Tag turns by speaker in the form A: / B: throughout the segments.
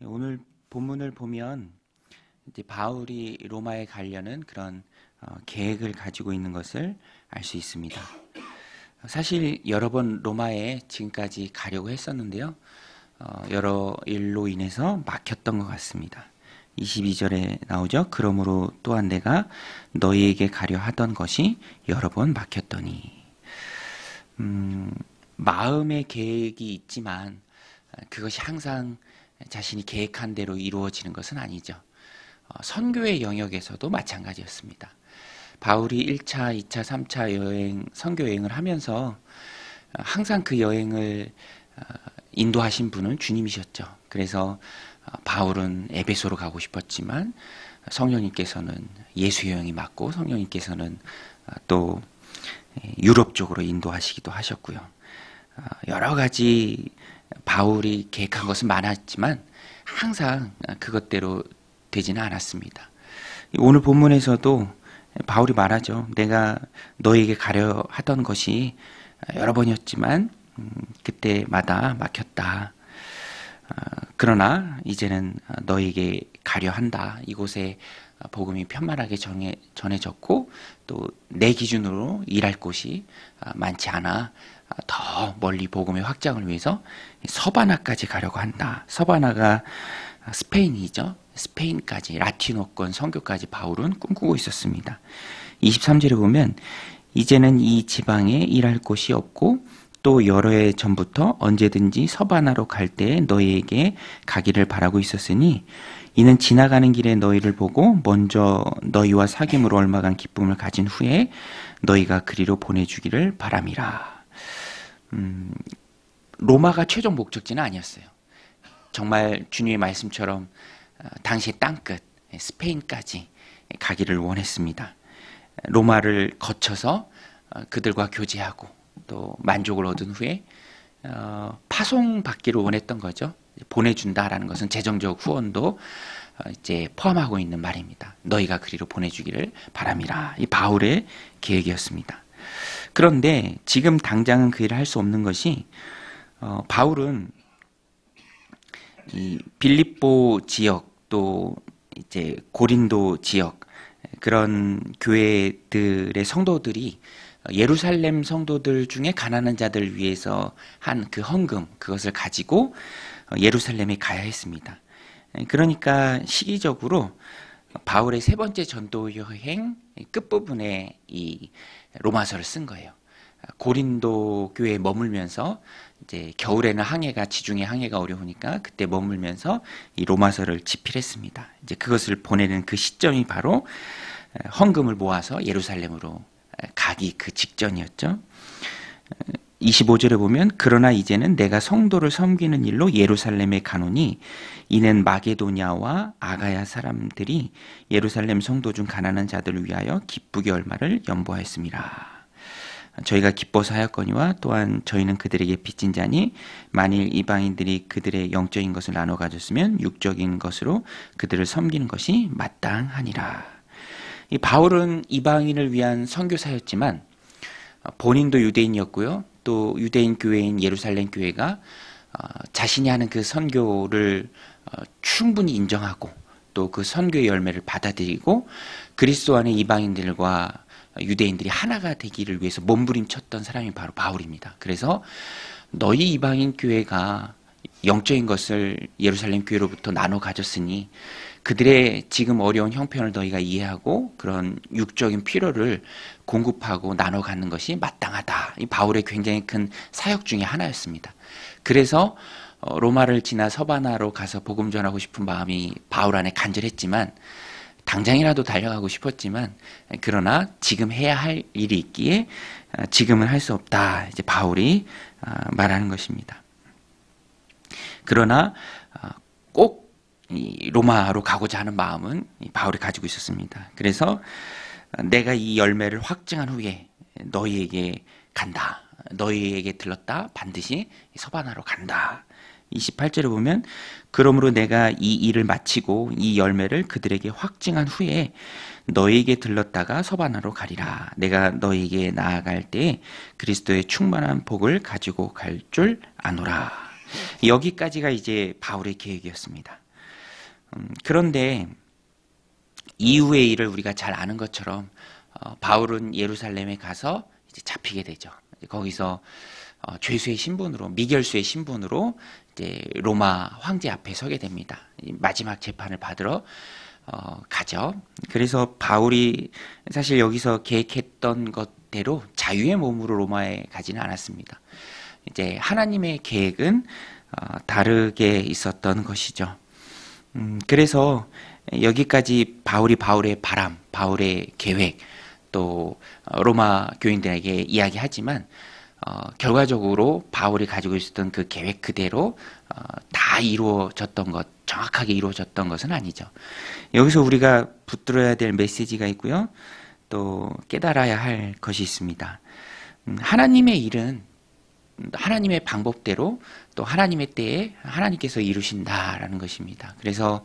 A: 오늘 본문을 보면 이제 바울이 로마에 가려는 그런 계획을 가지고 있는 것을 알 수 있습니다. 사실 여러 번 로마에 지금까지 가려고 했었는데요. 여러 일로 인해서 막혔던 것 같습니다. 22절에 나오죠. 그러므로 또한 내가 너희에게 가려 하던 것이 여러 번 막혔더니. 마음의 계획이 있지만 그것이 항상 자신이 계획한 대로 이루어지는 것은 아니죠. 선교의 영역에서도 마찬가지였습니다. 바울이 1차, 2차, 3차 선교 여행을 하면서 항상 그 여행을 인도하신 분은 주님이셨죠. 그래서 바울은 에베소로 가고 싶었지만 성령님께서는 예수 여행이 맞고 성령님께서는 또 유럽 쪽으로 인도하시기도 하셨고요. 여러 가지 바울이 계획한 것은 많았지만 항상 그것대로 되지는 않았습니다. 오늘 본문에서도 바울이 말하죠. 내가 너에게 가려 하던 것이 여러 번이었지만 그때마다 막혔다. 그러나 이제는 너에게 가려 한다. 이곳에 복음이 편만하게 전해졌고 또 내 기준으로 일할 곳이 많지 않아 더 멀리 복음의 확장을 위해서 서바나까지 가려고 한다. 서바나가 스페인이죠. 스페인까지 라틴어권 선교까지 바울은 꿈꾸고 있었습니다. 23절에 보면 이제는 이 지방에 일할 곳이 없고 또 여러 해 전부터 언제든지 서바나로 갈 때에 너희에게 가기를 바라고 있었으니 이는 지나가는 길에 너희를 보고 먼저 너희와 사귐으로 얼마간 기쁨을 가진 후에 너희가 그리로 보내주기를 바람이라. 로마가 최종 목적지는 아니었어요. 정말 주님의 말씀처럼 당시 땅끝 스페인까지 가기를 원했습니다. 로마를 거쳐서 그들과 교제하고 또 만족을 얻은 후에 파송받기를 원했던 거죠. 보내준다라는 것은 재정적 후원도 이제 포함하고 있는 말입니다. 너희가 그리로 보내주기를 바람이라. 이 바울의 계획이었습니다. 그런데 지금 당장은 그 일을 할 수 없는 것이 바울은 이 빌립보 지역 또 이제 고린도 지역 그런 교회들의 성도들이 예루살렘 성도들 중에 가난한 자들 위해서 한 그 헌금 그것을 가지고 예루살렘에 가야 했습니다. 그러니까 시기적으로 바울의 세 번째 전도 여행 끝부분에 이 로마서를 쓴 거예요. 고린도 교회에 머물면서 이제 겨울에는 항해가 지중해 항해가 어려우니까 그때 머물면서 이 로마서를 집필했습니다. 이제 그것을 보내는 그 시점이 바로 헌금을 모아서 예루살렘으로 가기 그 직전이었죠. 25절에 보면 그러나 이제는 내가 성도를 섬기는 일로 예루살렘에 가노니 이는 마게도냐와 아가야 사람들이 예루살렘 성도 중 가난한 자들을 위하여 기쁘게 얼마를 연보하였습니다. 저희가 기뻐서 하였거니와 또한 저희는 그들에게 빚진 자니 만일 이방인들이 그들의 영적인 것을 나눠 가졌으면 육적인 것으로 그들을 섬기는 것이 마땅하니라. 이 바울은 이방인을 위한 선교사였지만 본인도 유대인이었고요. 또 유대인 교회인 예루살렘 교회가 자신이 하는 그 선교를 충분히 인정하고 또 그 선교의 열매를 받아들이고 그리스도 안에 이방인들과 유대인들이 하나가 되기를 위해서 몸부림쳤던 사람이 바로 바울입니다. 그래서 너희 이방인 교회가 영적인 것을 예루살렘 교회로부터 나눠 가졌으니 그들의 지금 어려운 형편을 너희가 이해하고 그런 육적인 필요를 공급하고 나눠 갖는 것이 마땅하다. 이 바울의 굉장히 큰 사역 중에 하나였습니다. 그래서 로마를 지나 서바나로 가서 복음 전하고 싶은 마음이 바울 안에 간절했지만 당장이라도 달려가고 싶었지만 그러나 지금 해야 할 일이 있기에 지금은 할 수 없다. 이제 바울이 말하는 것입니다. 그러나 꼭 이 로마로 가고자 하는 마음은 바울이 가지고 있었습니다. 그래서 내가 이 열매를 확증한 후에 너희에게 간다. 너희에게 들렀다. 반드시 서바나로 간다. 28절에 보면 그러므로 내가 이 일을 마치고 이 열매를 그들에게 확증한 후에 너희에게 들렀다가 서바나로 가리라. 내가 너희에게 나아갈 때에 그리스도의 충만한 복을 가지고 갈 줄 아노라. 여기까지가 이제 바울의 계획이었습니다. 그런데 이후의 일을 우리가 잘 아는 것처럼 바울은 예루살렘에 가서 이제 잡히게 되죠. 거기서 죄수의 신분으로, 미결수의 신분으로 이제 로마 황제 앞에 서게 됩니다. 마지막 재판을 받으러 가죠. 그래서 바울이 사실 여기서 계획했던 것대로 자유의 몸으로 로마에 가지는 않았습니다. 이제 하나님의 계획은 다르게 있었던 것이죠. 그래서 여기까지 바울의 바람, 바울의 계획, 또 로마 교인들에게 이야기하지만 결과적으로 바울이 가지고 있었던 그 계획 그대로 다 이루어졌던 것, 정확하게 이루어졌던 것은 아니죠. 여기서 우리가 붙들어야 될 메시지가 있고요. 또 깨달아야 할 것이 있습니다. 하나님의 일은 하나님의 방법대로 또 하나님의 때에 하나님께서 이루신다라는 것입니다. 그래서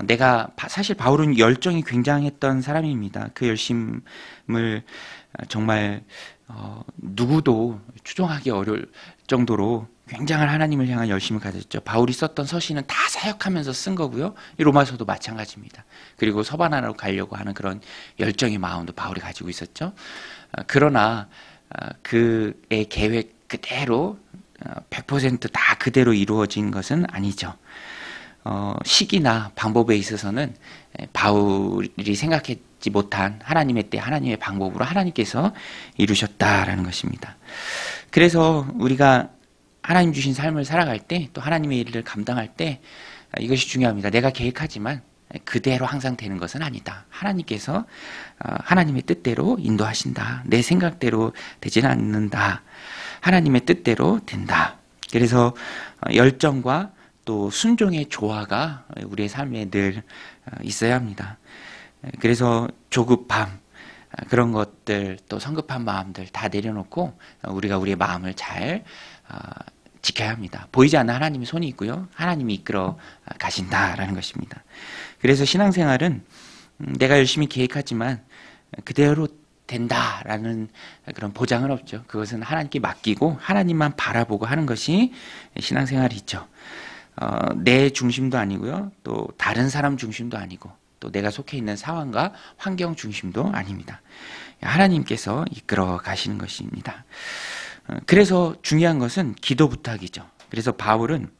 A: 내가 사실 바울은 열정이 굉장했던 사람입니다. 그 열심을 정말 누구도 추정하기 어려울 정도로 굉장한 하나님을 향한 열심을 가졌죠. 바울이 썼던 서신은 다 사역하면서 쓴 거고요. 로마서도 마찬가지입니다. 그리고 서바나로 가려고 하는 그런 열정의 마음도 바울이 가지고 있었죠. 그러나 그의 계획 그대로 100%다 그대로 이루어진 것은 아니죠. 시기나 방법에 있어서는 바울이 생각했지 못한 하나님의 때, 하나님의 방법으로 하나님께서 이루셨다라는 것입니다. 그래서 우리가 하나님 주신 삶을 살아갈 때, 또 하나님의 일을 감당할 때 이것이 중요합니다. 내가 계획하지만 그대로 항상 되는 것은 아니다. 하나님께서 하나님의 뜻대로 인도하신다. 내 생각대로 되지는 않는다. 하나님의 뜻대로 된다. 그래서 열정과 또 순종의 조화가 우리의 삶에 늘 있어야 합니다. 그래서 조급함, 그런 것들, 또 성급한 마음들 다 내려놓고 우리가 우리의 마음을 잘 지켜야 합니다. 보이지 않는 하나님의 손이 있고요. 하나님이 이끌어 가신다라는 것입니다. 그래서 신앙생활은 내가 열심히 계획하지만 그대로 된다라는 그런 보장은 없죠. 그것은 하나님께 맡기고 하나님만 바라보고 하는 것이 신앙생활이죠. 내 중심도 아니고요. 또 다른 사람 중심도 아니고 또 내가 속해 있는 상황과 환경 중심도 아닙니다. 하나님께서 이끌어 가시는 것입니다. 그래서 중요한 것은 기도 부탁이죠. 그래서 바울은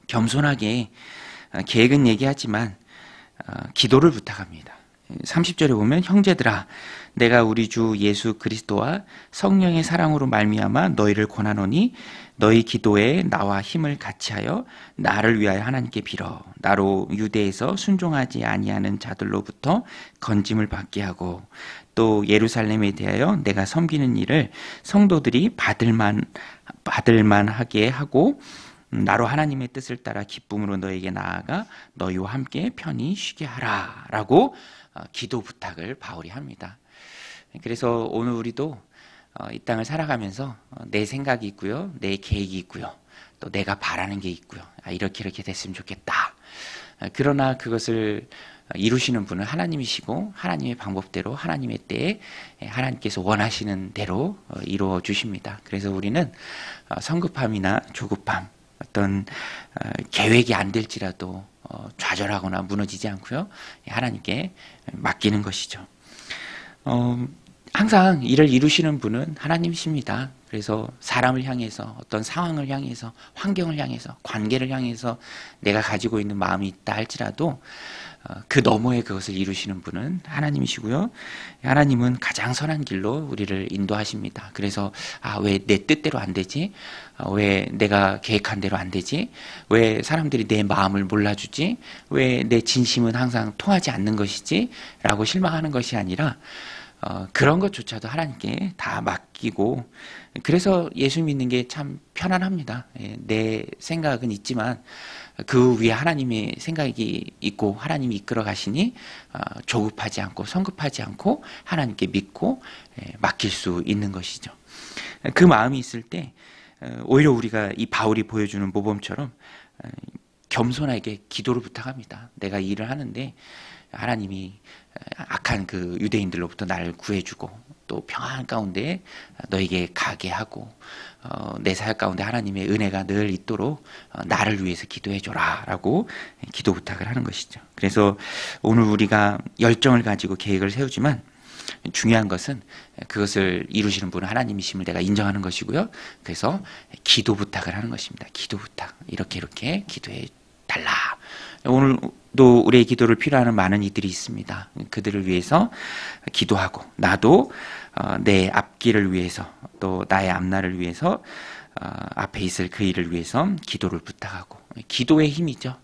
A: 겸손하게 계획은 얘기하지만 기도를 부탁합니다. 30절에 보면 형제들아 내가 우리 주 예수 그리스도와 성령의 사랑으로 말미암아 너희를 권하노니 너희 기도에 나와 힘을 같이하여 나를 위하여 하나님께 빌어 나로 유대에서 순종하지 아니하는 자들로부터 건짐을 받게 하고 또 예루살렘에 대하여 내가 섬기는 일을 성도들이 받을만하게 하고 나로 하나님의 뜻을 따라 기쁨으로 너에게 나아가 너희와 함께 편히 쉬게 하라 라고 기도 부탁을 바울이 합니다. 그래서 오늘 우리도 이 땅을 살아가면서 내 생각이 있고요, 내 계획이 있고요, 또 내가 바라는 게 있고요. 이렇게 됐으면 좋겠다. 그러나 그것을 이루시는 분은 하나님이시고 하나님의 방법대로 하나님의 때에 하나님께서 원하시는 대로 이루어 주십니다. 그래서 우리는 성급함이나 조급함, 어떤 계획이 안 될지라도 좌절하거나 무너지지 않고요. 하나님께 맡기는 것이죠. 항상 일을 이루시는 분은 하나님이십니다. 그래서 사람을 향해서 어떤 상황을 향해서 환경을 향해서 관계를 향해서 내가 가지고 있는 마음이 있다 할지라도 그 너머에 그것을 이루시는 분은 하나님이시고요. 하나님은 가장 선한 길로 우리를 인도하십니다. 그래서 왜 내 뜻대로 안 되지? 왜 내가 계획한 대로 안 되지? 왜 사람들이 내 마음을 몰라주지? 왜 내 진심은 항상 통하지 않는 것이지? 라고 실망하는 것이 아니라 그런 것조차도 하나님께 다 맡기고 그래서 예수 믿는 게 참 편안합니다. 내 생각은 있지만 그 위에 하나님의 생각이 있고 하나님이 이끌어 가시니 조급하지 않고 성급하지 않고 하나님께 믿고 맡길 수 있는 것이죠. 그 마음이 있을 때 오히려 우리가 이 바울이 보여주는 모범처럼 겸손하게 기도를 부탁합니다. 내가 일을 하는데 하나님이 악한 그 유대인들로부터 나를 구해주고 또 평안 가운데 너에게 가게 하고 내 사역 가운데 하나님의 은혜가 늘 있도록 나를 위해서 기도해 줘라 라고 기도 부탁을 하는 것이죠. 그래서 오늘 우리가 열정을 가지고 계획을 세우지만 중요한 것은 그것을 이루시는 분은 하나님이심을 내가 인정하는 것이고요. 그래서 기도 부탁을 하는 것입니다. 기도 부탁. 이렇게 기도해 달라. 오늘도 우리의 기도를 필요하는 많은 이들이 있습니다. 그들을 위해서 기도하고 나도 내 앞길을 위해서 또 나의 앞날을 위해서 앞에 있을 그 일을 위해서 기도를 부탁하고 기도의 힘이죠.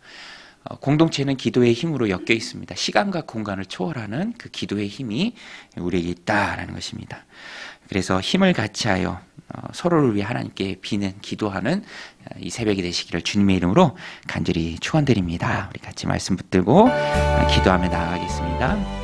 A: 공동체는 기도의 힘으로 엮여 있습니다. 시간과 공간을 초월하는 그 기도의 힘이 우리에게 있다라는 것입니다. 그래서 힘을 같이하여 서로를 위해 하나님께 비는 기도하는 이 새벽이 되시기를 주님의 이름으로 간절히 축원드립니다. 우리 같이 말씀 붙들고 기도하며 나아가겠습니다.